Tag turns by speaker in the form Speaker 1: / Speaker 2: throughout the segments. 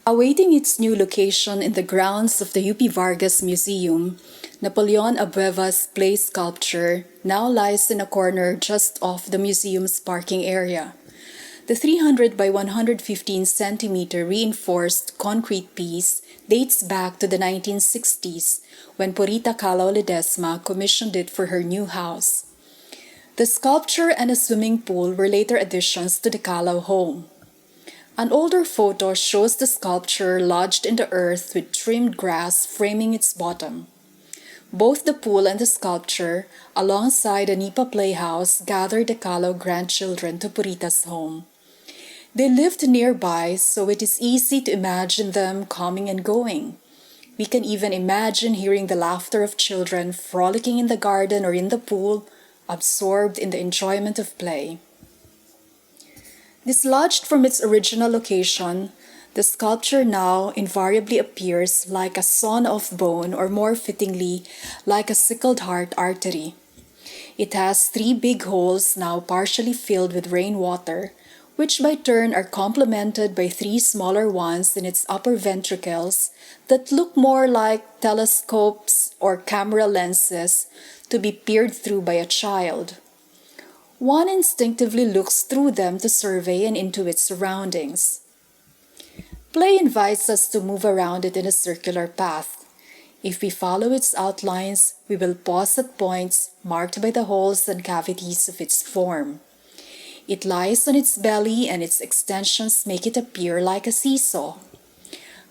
Speaker 1: Awaiting its new location in the grounds of the UP Vargas Museum, Napoleon Abueva's play sculpture now lies in a corner just off the museum's parking area. The 300 by 115 centimeter reinforced concrete piece dates back to the 1960s when Purita Kalaw-Ledesma commissioned it for her new house. The sculpture and a swimming pool were later additions to the Kalaw home. An older photo shows the sculpture lodged in the earth with trimmed grass framing its bottom. Both the pool and the sculpture, alongside a Nipa playhouse, gathered the Kalaw grandchildren to Purita's home. They lived nearby, so it is easy to imagine them coming and going. We can even imagine hearing the laughter of children frolicking in the garden or in the pool, absorbed in the enjoyment of play. Dislodged from its original location, the sculpture now invariably appears like a sawn-off bone, or more fittingly, like a sickled heart artery. It has 3 big holes now partially filled with rainwater, which by turn are complemented by 3 smaller ones in its upper ventricles that look more like telescopes or camera lenses to be peered through by a child. One instinctively looks through them to survey and into its surroundings. Play invites us to move around it in a circular path. If we follow its outlines, we will pause at points marked by the holes and cavities of its form. It lies on its belly, and its extensions make it appear like a seesaw.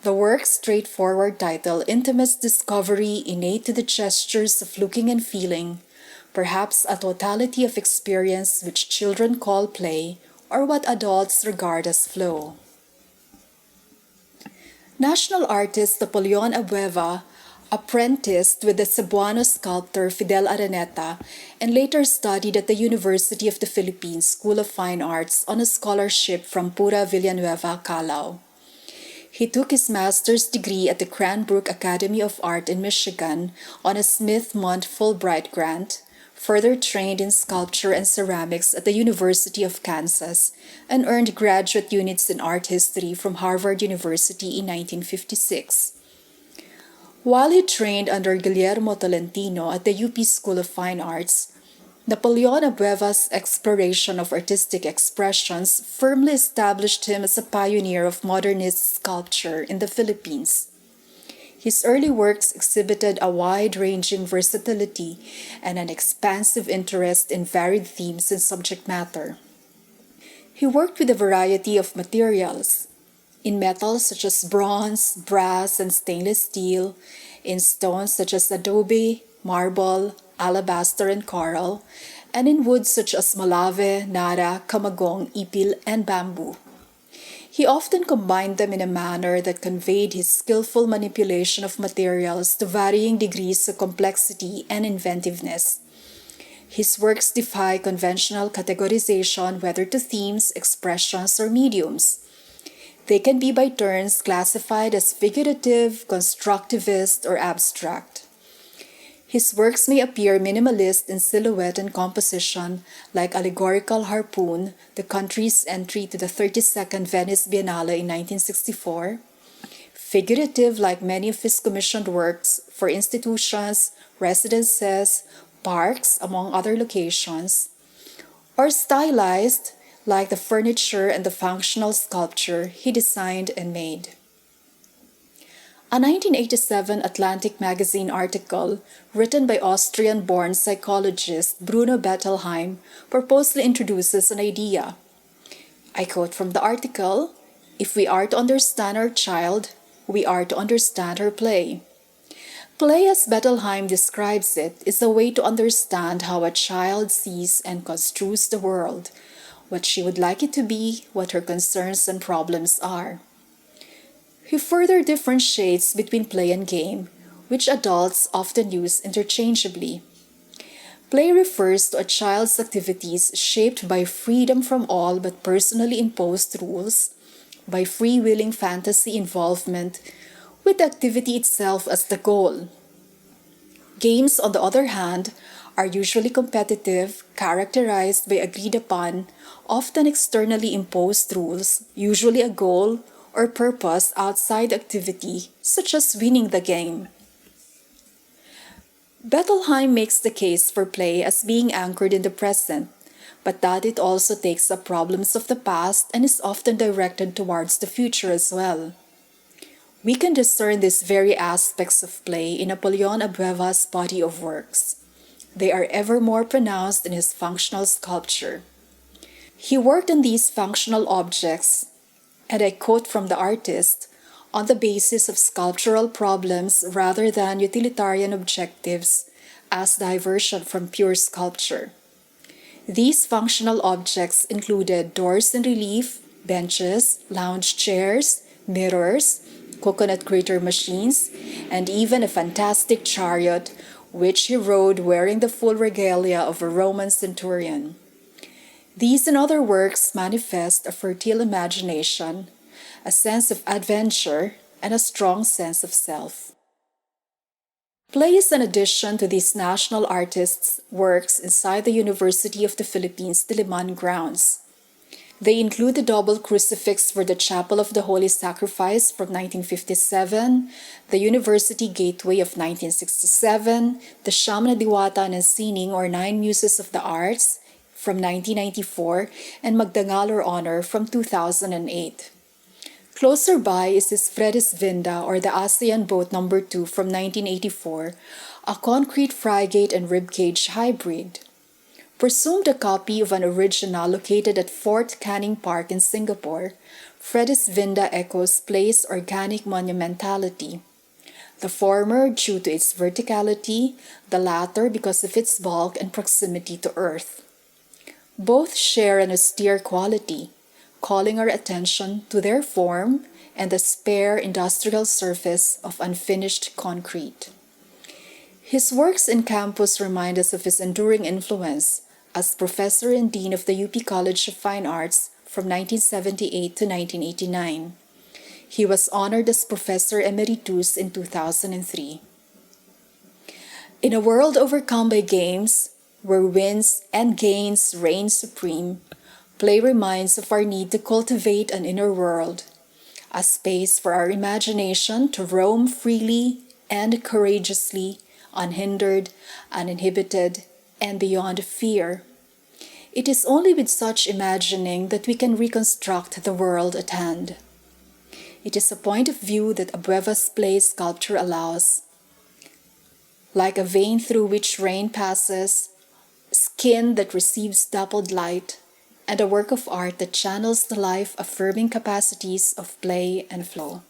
Speaker 1: The work's straightforward title intimates discovery innate to the gestures of looking and feeling, perhaps a totality of experience which children call play, or what adults regard as flow. National artist Napoleon Abueva apprenticed with the Cebuano sculptor Fidel Araneta and later studied at the University of the Philippines School of Fine Arts on a scholarship from Pura Villanueva, Kalaw. He took his master's degree at the Cranbrook Academy of Art in Michigan on a Smith-Mundt Fulbright grant, further trained in sculpture and ceramics at the University of Kansas, and earned graduate units in art history from Harvard University in 1956. While he trained under Guillermo Tolentino at the UP School of Fine Arts, Napoleon Abueva's exploration of artistic expressions firmly established him as a pioneer of modernist sculpture in the Philippines. His early works exhibited a wide-ranging versatility and an expansive interest in varied themes and subject matter. He worked with a variety of materials, in metals such as bronze, brass, and stainless steel, in stones such as adobe, marble, alabaster, and coral, and in woods such as malave, nara, kamagong, ipil, and bamboo. He often combined them in a manner that conveyed his skillful manipulation of materials to varying degrees of complexity and inventiveness. His works defy conventional categorization, whether to themes, expressions, or mediums. They can be by turns classified as figurative, constructivist, or abstract. His works may appear minimalist in silhouette and composition, like Allegorical Harpoon, the country's entry to the 32nd Venice Biennale in 1964, figurative like many of his commissioned works for institutions, residences, parks, among other locations, or stylized like the furniture and the functional sculpture he designed and made. A 1987 Atlantic magazine article written by Austrian-born psychologist Bruno Bettelheim purposely introduces an idea. I quote from the article, "If we are to understand our child, we are to understand her play." Play, as Bettelheim describes it, is a way to understand how a child sees and construes the world, what she would like it to be, what her concerns and problems are. He further differentiates between play and game, which adults often use interchangeably. Play refers to a child's activities shaped by freedom from all but personally imposed rules, by free-willing fantasy involvement, with the activity itself as the goal. Games, on the other hand, are usually competitive, characterized by agreed-upon, often externally imposed rules, usually a goal, or purpose outside activity, such as winning the game. Bettelheim makes the case for play as being anchored in the present, but that it also takes up problems of the past and is often directed towards the future as well. We can discern these very aspects of play in Napoleon Abueva's body of works. They are ever more pronounced in his functional sculpture. He worked on these functional objects, and I quote from the artist, on the basis of sculptural problems rather than utilitarian objectives as diversion from pure sculpture. These functional objects included doors in relief, benches, lounge chairs, mirrors, coconut grater machines, and even a fantastic chariot which he rode wearing the full regalia of a Roman centurion. These and other works manifest a fertile imagination, a sense of adventure, and a strong sense of self. Play is an addition to these national artists' works inside the University of the Philippines Diliman grounds. They include the double crucifix for the Chapel of the Holy Sacrifice from 1957, the University Gateway of 1967, the Siyam na Diwata ng Sining or Nine Muses of the Arts from 1994, and Magdangal or Honor from 2008. Closer by is his 𝘉𝘳𝘵 or the ASEAN Boat No. 2 from 1984, a concrete frigate and ribcage hybrid. Presumed a copy of an original located at Fort Canning Park in Singapore, 𝘉𝘳𝘵 echoes play's organic monumentality. The former due to its verticality, the latter because of its bulk and proximity to earth. Both share an austere quality, calling our attention to their form and the spare industrial surface of unfinished concrete. His works in campus remind us of his enduring influence as Professor and Dean of the UP College of Fine Arts from 1978 to 1989. He was honored as Professor Emeritus in 2003. In a world overcome by games, where wins and gains reign supreme, play reminds of our need to cultivate an inner world, a space for our imagination to roam freely and courageously, unhindered, uninhibited, and beyond fear. It is only with such imagining that we can reconstruct the world at hand. It is a point of view that Abueva's play sculpture allows. Like a vein through which rain passes, skin that receives dappled light, and a work of art that channels the life-affirming capacities of play and flow.